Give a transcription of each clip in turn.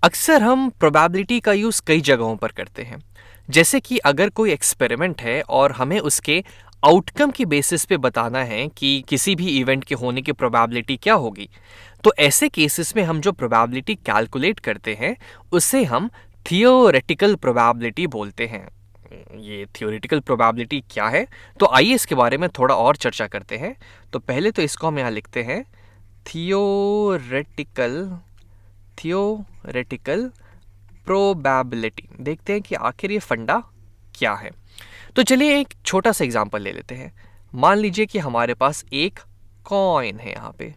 अक्सर हम प्रोबेबिलिटी का यूज़ कई जगहों पर करते हैं। जैसे कि अगर कोई एक्सपेरिमेंट है और हमें उसके आउटकम की बेसिस पे बताना है कि किसी भी इवेंट के होने की प्रोबेबिलिटी क्या होगी, तो ऐसे केसेस में हम जो प्रोबेबिलिटी कैलकुलेट करते हैं, उसे हम थियोरेटिकल प्रोबेबिलिटी बोलते हैं। ये थियोरेटिकल प्रोबेबिलिटी क्या है? तो आइए इसके बारे में थोड़ा और चर्चा करते हैं। तो पहले तो इसको हम यहाँ लिखते हैं, थियोरेटिकल थियोरेटिकल प्रोबेबिलिटी। देखते हैं कि आखिर ये फंडा क्या है। तो चलिए एक छोटा सा एग्जांपल ले लेते हैं। मान लीजिए कि हमारे पास एक कॉइन है यहाँ पे।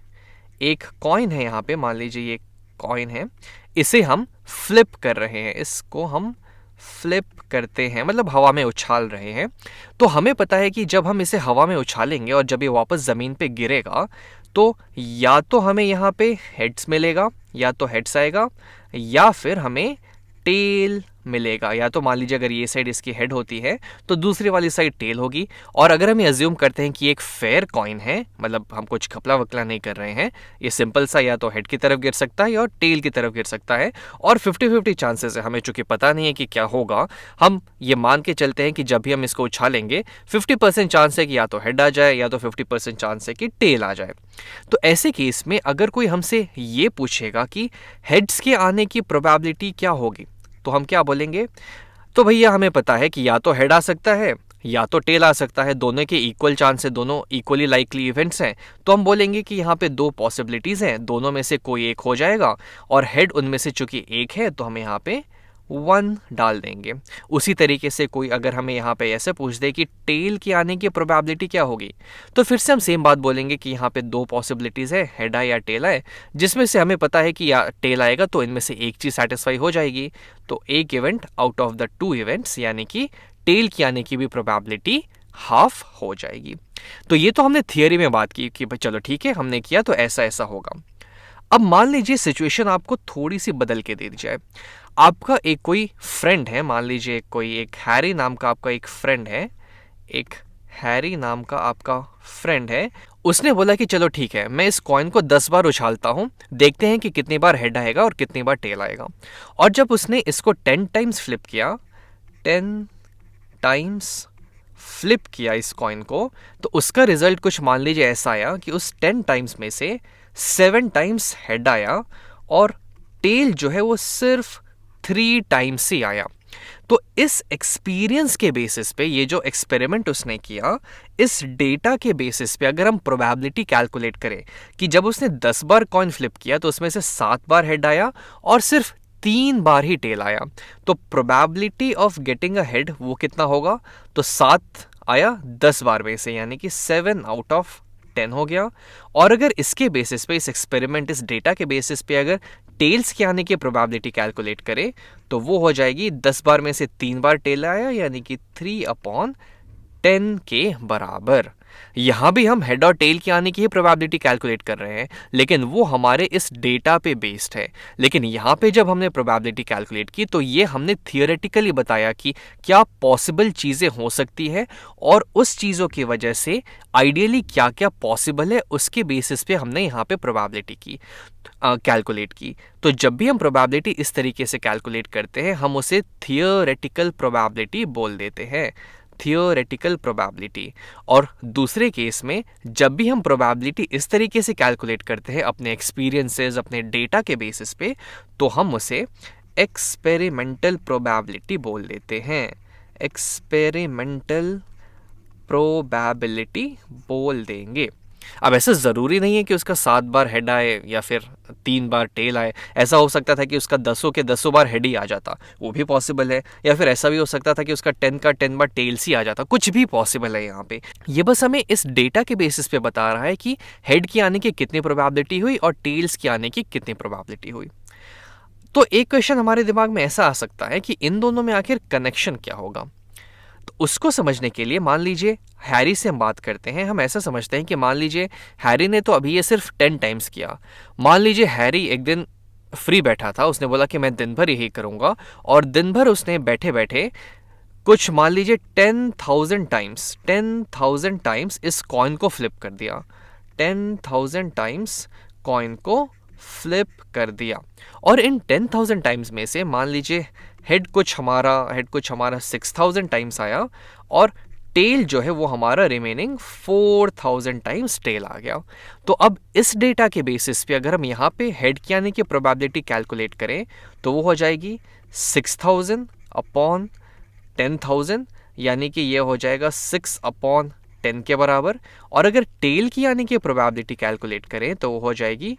एक कॉइन है यहाँ पे, मान लीजिए ये कॉइन है। इसे हम फ्लिप कर रहे हैं, इसको हम फ्लिप करते हैं, मतलब हवा में उछाल रहे हैं। तो हमें पता है कि जब हम इसे हवा में उछालेंगे और जब ये वापस ज़मीन पे गिरेगा, तो या तो हमें यहाँ पे हेड्स मिलेगा, या तो हेड्स आएगा, या फिर हमें टेल मिलेगा। या तो मान लीजिए अगर ये साइड इसकी हेड होती है तो दूसरी वाली साइड टेल होगी। और अगर हम ये अज्यूम करते हैं कि एक फेयर कॉइन है, मतलब हम कुछ घपला वकला नहीं कर रहे हैं, ये सिंपल सा या तो हेड की तरफ गिर सकता है या टेल की तरफ गिर सकता है, और 50-50 चांसेस है। हमें चूंकि पता नहीं है कि क्या होगा, हम ये मान के चलते हैं कि जब भी हम इसको उछालेंगे 50% चांस है कि या तो हेड आ जाए या तो 50% चांस है कि टेल आ जाए। तो ऐसे केस में अगर कोई हमसे ये पूछेगा कि हेड्स के आने की प्रोबेबिलिटी क्या होगी, तो हम क्या बोलेंगे? तो भैया हमें पता है कि या तो हेड आ सकता है या तो टेल आ सकता है, दोनों के इक्वल चांस है, दोनों इक्वली लाइकली इवेंट्स हैं। तो हम बोलेंगे कि यहाँ पे दो पॉसिबिलिटीज़ हैं, दोनों में से कोई एक हो जाएगा, और हेड उनमें से चूंकि एक है तो हम यहाँ पे 1 डाल देंगे। उसी तरीके से कोई अगर हमें यहाँ पे ऐसे पूछ दे कि टेल की आने की प्रोबेबिलिटी क्या होगी, तो फिर से हम सेम बात बोलेंगे कि यहाँ पे दो पॉसिबिलिटीज़ है, हेड आए या टेल आए, जिसमें से हमें पता है कि या टेल आएगा तो इनमें से एक चीज़ सेटिस्फाई हो जाएगी। तो एक event out of the 2 events, यानी कि टेल की आने की भी प्रोबेबिलिटी हाफ हो जाएगी। तो ये तो हमने थियरी में बात की कि भाई चलो ठीक है, हमने किया तो ऐसा ऐसा होगा। अब मान लीजिए सिचुएशन आपको थोड़ी सी बदल के दे दी जाए। आपका एक कोई फ्रेंड है, मान लीजिए कोई एक हैरी नाम का आपका एक फ्रेंड है, एक हैरी नाम का आपका फ्रेंड है। उसने बोला कि चलो ठीक है, मैं इस कॉइन को 10 बार उछालता हूँ, देखते हैं कि कितनी बार हेड आएगा और कितनी बार टेल आएगा। और जब उसने इसको 10 टाइम्स फ्लिप किया, 10 टाइम्स फ्लिप किया इस कॉइन को, तो उसका रिजल्ट कुछ मान लीजिए ऐसा आया कि उस 10 टाइम्स में से 7 टाइम्स हेड आया और टेल जो है वो सिर्फ 3 टाइम्स ही आया। तो इस एक्सपीरियंस के बेसिस पे, ये जो एक्सपेरिमेंट उसने किया, इस डेटा के बेसिस पे अगर हम प्रोबेबिलिटी कैलकुलेट करें कि जब उसने 10 बार कॉइन फ्लिप किया तो उसमें से 7 बार हेड आया और सिर्फ 3 बार ही टेल आया, तो probability of getting a head वो कितना होगा? तो 7 आया 10 बार में से, यानी कि 7 आउट ऑफ 10 हो गया। और अगर इसके बेसिस पे, इस एक्सपेरिमेंट, इस डेटा के बेसिस पे अगर टेल्स के आने की प्रोबेबिलिटी कैलकुलेट करें, तो वो हो जाएगी 10 बार में से 3 बार टेल आया, यानी कि 3/10 के बराबर। यहाँ भी हम हेड और टेल के आने की ही प्रोबेबिलिटी कैलकुलेट कर रहे हैं, लेकिन वो हमारे इस डेटा पे बेस्ड है। लेकिन यहाँ पे जब हमने प्रोबेबिलिटी कैलकुलेट की तो ये हमने थियोरेटिकली बताया कि क्या पॉसिबल चीज़ें हो सकती है, और उस चीज़ों की वजह से आइडियली क्या क्या पॉसिबल है, उसके बेसिस पे हमने यहाँ पे प्रोबेबिलिटी की कैलकुलेट की। तो जब भी हम प्रोबेबिलिटी इस तरीके से कैलकुलेट करते हैं, हम उसे थियोरेटिकल प्रोबेबिलिटी बोल देते हैं, थियोरेटिकल प्रोबेबिलिटी। और दूसरे केस में जब भी हम प्रोबेबिलिटी इस तरीके से कैलकुलेट करते हैं अपने एक्सपीरियंसेस, अपने डेटा के बेसिस पे, तो हम उसे एक्सपेरिमेंटल प्रोबेबिलिटी बोल देते हैं, एक्सपेरिमेंटल प्रोबेबिलिटी बोल देंगे। अब ऐसा ज़रूरी नहीं है कि उसका 7 बार हेड आए या फिर 3 बार टेल आए। ऐसा हो सकता था कि उसका 10 के 10 बार हेड ही आ जाता, वो भी पॉसिबल है। या फिर ऐसा भी हो सकता था कि उसका 10 का 10 बार टेल्स ही आ जाता, कुछ भी पॉसिबल है यहाँ पे। ये बस हमें इस डेटा के बेसिस पे बता रहा है कि हेड की आने की कितनी प्रोबेबिलिटी हुई और टेल्स की आने की कितनी प्रोबेबिलिटी हुई। तो एक क्वेश्चन हमारे दिमाग में ऐसा आ सकता है कि इन दोनों में आखिर कनेक्शन क्या होगा। तो उसको समझने के लिए मान लीजिए हैरी से हम बात करते हैं। हम ऐसा समझते हैं कि मान लीजिए हैरी ने तो अभी ये सिर्फ 10 टाइम्स किया। मान लीजिए हैरी एक दिन फ्री बैठा था, उसने बोला कि मैं दिन भर यही करूँगा, और दिन भर उसने बैठे बैठे कुछ मान लीजिए 10,000 टाइम्स इस कॉइन को फ्लिप कर दिया, 10,000 टाइम्स कॉइन को फ्लिप कर दिया। और इन 10,000 टाइम्स में से मान लीजिए हेड कुछ हमारा 6,000 टाइम्स आया और टेल जो है वो हमारा रिमेनिंग 4,000 टाइम्स टेल आ गया। तो अब इस डेटा के बेसिस पे अगर हम यहाँ पे हेड की आने की प्रोबेबिलिटी कैलकुलेट करें तो वो हो जाएगी 6,000 अपॉन 10,000, यानी कि ये हो जाएगा 6/10 के बराबर। और अगर टेल की आने की प्रोबेबिलिटी कैलकुलेट करें तो वो हो जाएगी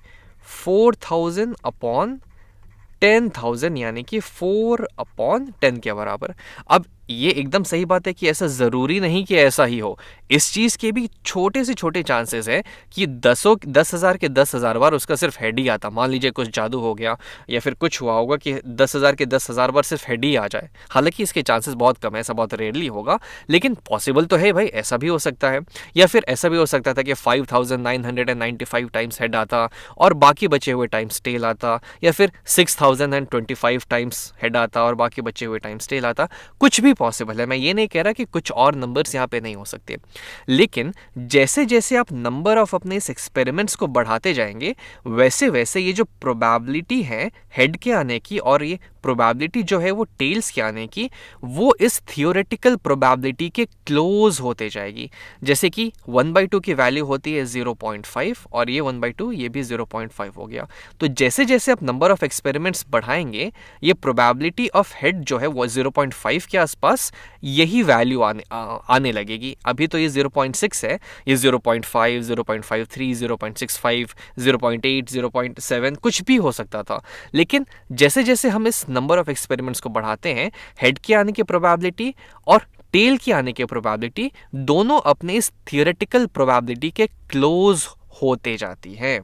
4,000 अपॉन 10,000, यानी कि 4/10 के बराबर। अब ये एकदम सही बात है कि ऐसा ज़रूरी नहीं कि ऐसा ही हो। इस चीज़ के भी छोटे से छोटे चांसेस है कि 10,000 के 10,000 बार उसका सिर्फ हेड ही आता। मान लीजिए कुछ जादू हो गया या फिर कुछ हुआ होगा कि 10,000 के 10,000 बार सिर्फ हेड ही आ जाए। हालांकि इसके चांसेस बहुत कम है, ऐसा बहुत रेयरली होगा, लेकिन पॉसिबल तो है भाई, ऐसा भी हो सकता है। या फिर ऐसा भी हो सकता था कि 5,995 टाइम्स हेड आता और बाकी बचे हुए टाइम्स टेल आता, या फिर 6,025 टाइम्स हेड आता और बाकी बचे हुए टाइम्स टेल आता। कुछ भी पॉसिबल है। मैं ये नहीं कह रहा कि कुछ और नंबर्स यहाँ पे नहीं हो सकते, लेकिन जैसे जैसे आप नंबर ऑफ अपने इस एक्सपेरिमेंट्स को बढ़ाते जाएंगे वैसे वैसे ये जो प्रोबेबिलिटी है हेड के आने की और ये प्रोबेबिलिटी जो है वो टेल्स के आने की, वो इस थियोरेटिकल प्रोबेबिलिटी के क्लोज होते जाएगी। जैसे कि 1/2 की वैल्यू होती है 0.5 और ये 1/2 ये भी 0.5 हो गया। तो जैसे जैसे आप नंबर ऑफ एक्सपेरिमेंट्स बढ़ाएंगे ये प्रोबेबिलिटी ऑफ हेड जो है वो 0.5 के आसपास यही वैल्यू आने लगेगी। अभी तो ये 0.6 है, ये 0.5, 0.53, 0.65, 0.8, 0.7 कुछ भी हो सकता था। लेकिन जैसे जैसे हम इस नंबर ऑफ एक्सपेरिमेंट्स को बढ़ाते हैं हेड के आने की प्रोबेबिलिटी और टेल की आने की प्रोबेबिलिटी दोनों अपने इस थियोरेटिकल प्रोबेबिलिटी के क्लोज होते जाती है।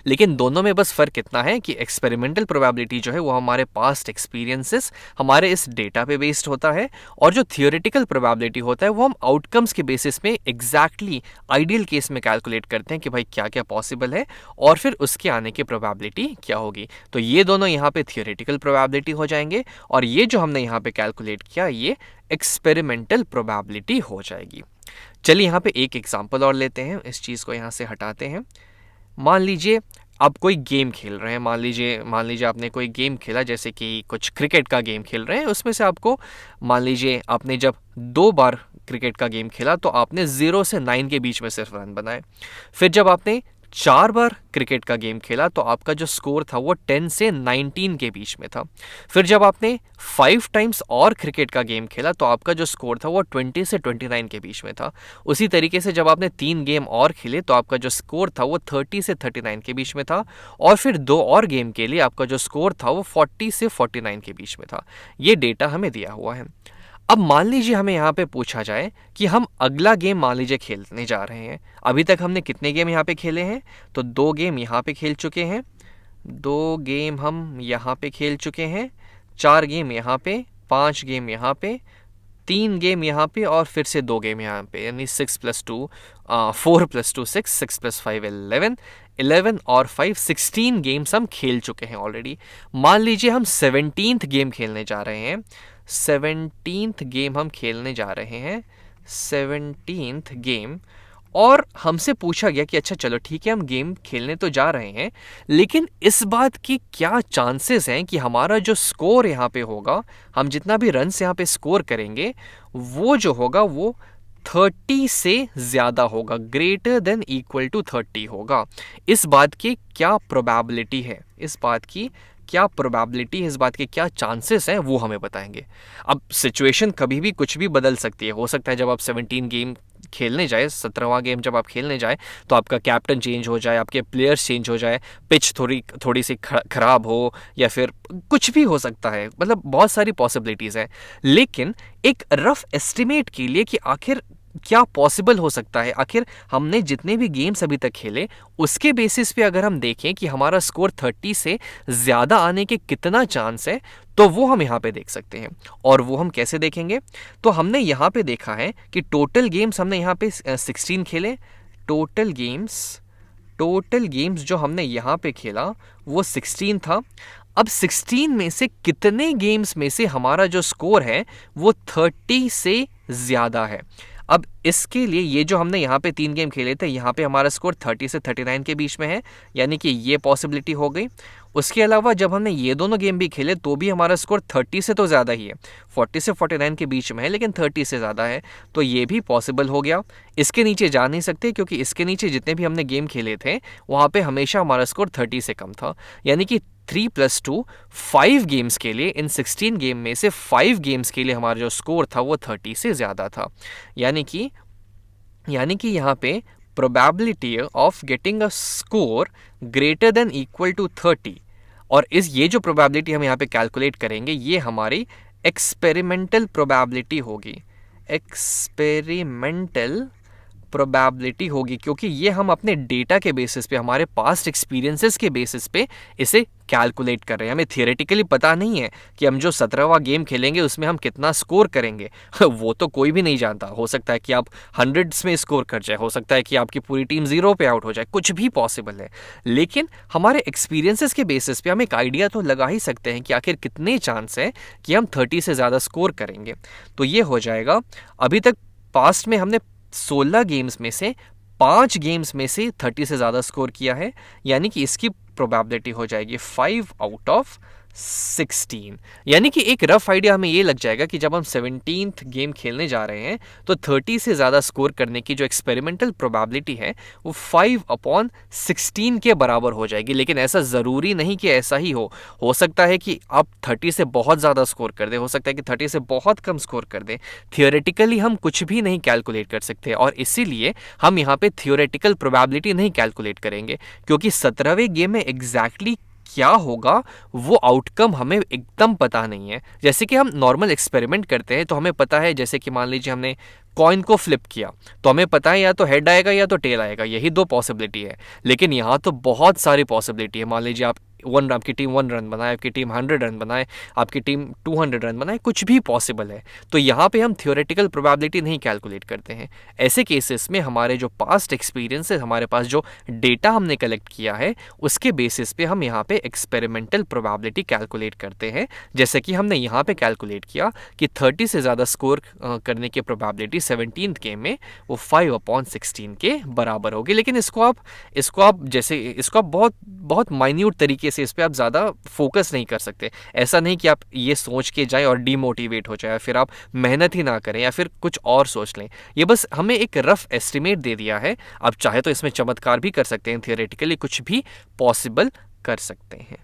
लेकिन दोनों में बस फर्क इतना है कि एक्सपेरिमेंटल प्रोबेबिलिटी जो है वो हमारे पास्ट एक्सपीरियंसेस, हमारे इस डेटा पे बेस्ड होता है, और जो थियोरेटिकल प्रोबेबिलिटी होता है वो हम आउटकम्स के बेसिस में एग्जैक्टली आइडियल केस में कैलकुलेट करते हैं कि भाई क्या क्या पॉसिबल है और फिर उसके आने की प्रोबेबिलिटी क्या होगी। तो ये दोनों यहाँ पे थियोरेटिकल प्रोबेबिलिटी हो जाएंगे और ये जो हमने यहाँ पे कैलकुलेट किया ये एक्सपेरिमेंटल प्रोबेबिलिटी हो जाएगी। चलिए यहाँ पे एक एग्जाम्पल और लेते हैं, इस चीज़ को यहाँ से हटाते हैं। मान लीजिए आप कोई गेम खेल रहे हैं, मान लीजिए आपने कोई गेम खेला, जैसे कि कुछ क्रिकेट का गेम खेल रहे हैं। उसमें से आपको मान लीजिए आपने जब 2 बार क्रिकेट का गेम खेला तो आपने 0 से 9 के बीच में सिर्फ रन बनाए। फिर जब आपने 4 बार क्रिकेट का गेम खेला तो आपका जो स्कोर था वो 10 से 19 के बीच में था। फिर जब आपने 5 टाइम्स और क्रिकेट का गेम खेला तो आपका जो स्कोर था वो 20 से 29 के बीच में था। उसी तरीके से जब आपने 3 गेम और खेले तो आपका जो स्कोर था वो 30 से 39 के बीच में था, और फिर 2 और गेम के लिए आपका जो स्कोर था वो 40 से 49 के बीच में था। ये डेटा हमें दिया हुआ है। अब मान लीजिए हमें यहाँ पे पूछा जाए कि हम अगला गेम मान लीजिए खेलने जा रहे हैं। अभी तक हमने कितने गेम यहाँ पे खेले हैं, तो 2 गेम यहाँ पे खेल चुके हैं, 2 गेम हम यहाँ पे खेल चुके हैं, 4 गेम यहाँ पे, 5 गेम यहाँ पे, 3 गेम यहाँ पे और फिर से 2 गेम यहाँ पे, यानी 4 + 2 6, 6 + 5 11, 11 और 5 16 गेम्स हम खेल चुके हैं ऑलरेडी। मान लीजिए हम 17th गेम खेलने जा रहे हैं, 17th गेम हम खेलने जा रहे हैं, 17th गेम, और हमसे पूछा गया कि अच्छा चलो ठीक है हम गेम खेलने तो जा रहे हैं, लेकिन इस बात की क्या चांसेस हैं कि हमारा जो स्कोर यहाँ पे होगा, हम जितना भी रन्स यहाँ पे स्कोर करेंगे वो जो होगा वो 30 से ज़्यादा होगा, ग्रेटर देन इक्वल टू 30 होगा। इस बात की क्या प्रोबेबिलिटी है, इस बात की क्या प्रोबेबिलिटी है, इस बात के क्या चांसेस हैं वो हमें बताएंगे। अब सिचुएशन कभी भी कुछ भी बदल सकती है। हो सकता है जब आप 17 गेम खेलने जाए, 17वां गेम जब आप खेलने जाए तो आपका कैप्टन चेंज हो जाए, आपके प्लेयर्स चेंज हो जाए, पिच थोड़ी सी खराब हो, या फिर कुछ भी हो सकता है। मतलब बहुत सारी पॉसिबिलिटीज़ हैं। लेकिन एक रफ एस्टिमेट के लिए कि आखिर क्या पॉसिबल हो सकता है, आखिर हमने जितने भी गेम्स अभी तक खेले उसके बेसिस पे अगर हम देखें कि हमारा स्कोर 30 से ज़्यादा आने के कितना चांस है, तो वो हम यहाँ पे देख सकते हैं। और वो हम कैसे देखेंगे, तो हमने यहाँ पे देखा है कि टोटल गेम्स हमने यहाँ पे 16 खेले। टोटल गेम्स जो हमने यहाँ पे खेला वो 16 था। अब 16 में से कितने गेम्स में से हमारा जो स्कोर है वो 30 से ज़्यादा है। अब इसके लिए ये जो हमने यहाँ पे 3 गेम खेले थे, यहाँ पे हमारा स्कोर 30 से 39 के बीच में है, यानी कि ये पॉसिबिलिटी हो गई। उसके अलावा जब हमने ये दोनों गेम भी खेले तो भी हमारा स्कोर 30 से तो ज़्यादा ही है, 40 से 49 के बीच में है, लेकिन 30 से ज़्यादा है, तो ये भी पॉसिबल हो गया। इसके नीचे जा नहीं सकते क्योंकि इसके नीचे जितने भी हमने गेम खेले थे वहाँ पे हमेशा हमारा स्कोर 30 से कम था, यानी कि 3 + 2 5 गेम्स के लिए, इन 16 गेम में से 5 गेम्स के लिए हमारा जो स्कोर था वो 30 से ज़्यादा था। यानी कि यहाँ पे probability of getting a score greater than equal to 30, और ये जो प्रोबेबिलिटी हम यहाँ पे कैलकुलेट करेंगे ये हमारी एक्सपेरिमेंटल प्रोबेबिलिटी होगी, एक्सपेरिमेंटल प्रोबेबिलिटी होगी, क्योंकि ये हम अपने डेटा के बेसिस पे, हमारे पास्ट एक्सपीरियंसेस के बेसिस पे इसे कैलकुलेट कर रहे हैं। हमें थियोरेटिकली पता नहीं है कि हम जो 17वां गेम खेलेंगे उसमें हम कितना स्कोर करेंगे वो तो कोई भी नहीं जानता। हो सकता है कि आप 100s में स्कोर कर जाए, हो सकता है कि आपकी पूरी टीम 0 पे आउट हो जाए, कुछ भी पॉसिबल है। लेकिन हमारे एक्सपीरियंसेस के बेसिस पे हम एक आइडिया तो लगा ही सकते हैं कि आखिर कितने चांस है कि हम 30 से ज़्यादा स्कोर करेंगे। तो ये हो जाएगा, अभी तक पास्ट में हमने 16 गेम्स में से 5 गेम्स में से 30 से ज़्यादा स्कोर किया है, यानी कि इसकी प्रोबेबिलिटी हो जाएगी 5 आउट ऑफ 16। यानी कि एक रफ आइडिया हमें ये लग जाएगा कि जब हम 17th गेम खेलने जा रहे हैं तो 30 से ज़्यादा स्कोर करने की जो एक्सपेरिमेंटल प्रोबेबिलिटी है वो 5/16 के बराबर हो जाएगी। लेकिन ऐसा ज़रूरी नहीं कि ऐसा ही हो सकता है कि आप 30 से बहुत ज़्यादा स्कोर कर दें, हो सकता है कि 30 से बहुत कम स्कोर कर दें। थियोरेटिकली हम कुछ भी नहीं कैलकुलेट कर सकते, और इसीलिए हम यहाँ पे थियोरेटिकल प्रोबेबिलिटी नहीं कैलकुलेट करेंगे, क्योंकि 17वें गेम में एग्जैक्टली क्या होगा वो आउटकम हमें एकदम पता नहीं है। जैसे कि हम नॉर्मल एक्सपेरिमेंट करते हैं तो हमें पता है, जैसे कि मान लीजिए हमने कॉइन को फ्लिप किया तो हमें पता है या तो हेड आएगा या तो टेल आएगा, यही 2 पॉसिबिलिटी है। लेकिन यहाँ तो बहुत सारी पॉसिबिलिटी है। मान लीजिए आपकी टीम 1 रन बनाए, आपकी टीम 100 रन बनाए, आपकी टीम 200 रन बनाए, कुछ भी पॉसिबल है। तो यहाँ पे हम थियोरेटिकल प्रोबेबिलिटी नहीं कैलकुलेट करते हैं। ऐसे केसेस में हमारे जो पास्ट एक्सपीरियंस है, हमारे पास जो डेटा हमने कलेक्ट किया है, उसके बेसिस पे हम यहाँ पे एक्सपेरिमेंटल प्रोबेबिलिटी कैलकुलेट करते हैं। जैसे कि हमने यहाँ पे कैलकुलेट किया कि 30 से ज़्यादा स्कोर करने की प्रोबेबिलिटी 17th गेम में वो 5/16 के बराबर होगी। लेकिन इसको आप बहुत माइन्यूट तरीके से इस पर आप ज़्यादा फोकस नहीं कर सकते। ऐसा नहीं कि आप ये सोच के जाएं और डीमोटिवेट हो जाए, फिर आप मेहनत ही ना करें या फिर कुछ और सोच लें। ये बस हमें एक रफ एस्टिमेट दे दिया है। आप चाहे तो इसमें चमत्कार भी कर सकते हैं, थियोरेटिकली कुछ भी पॉसिबल कर सकते हैं।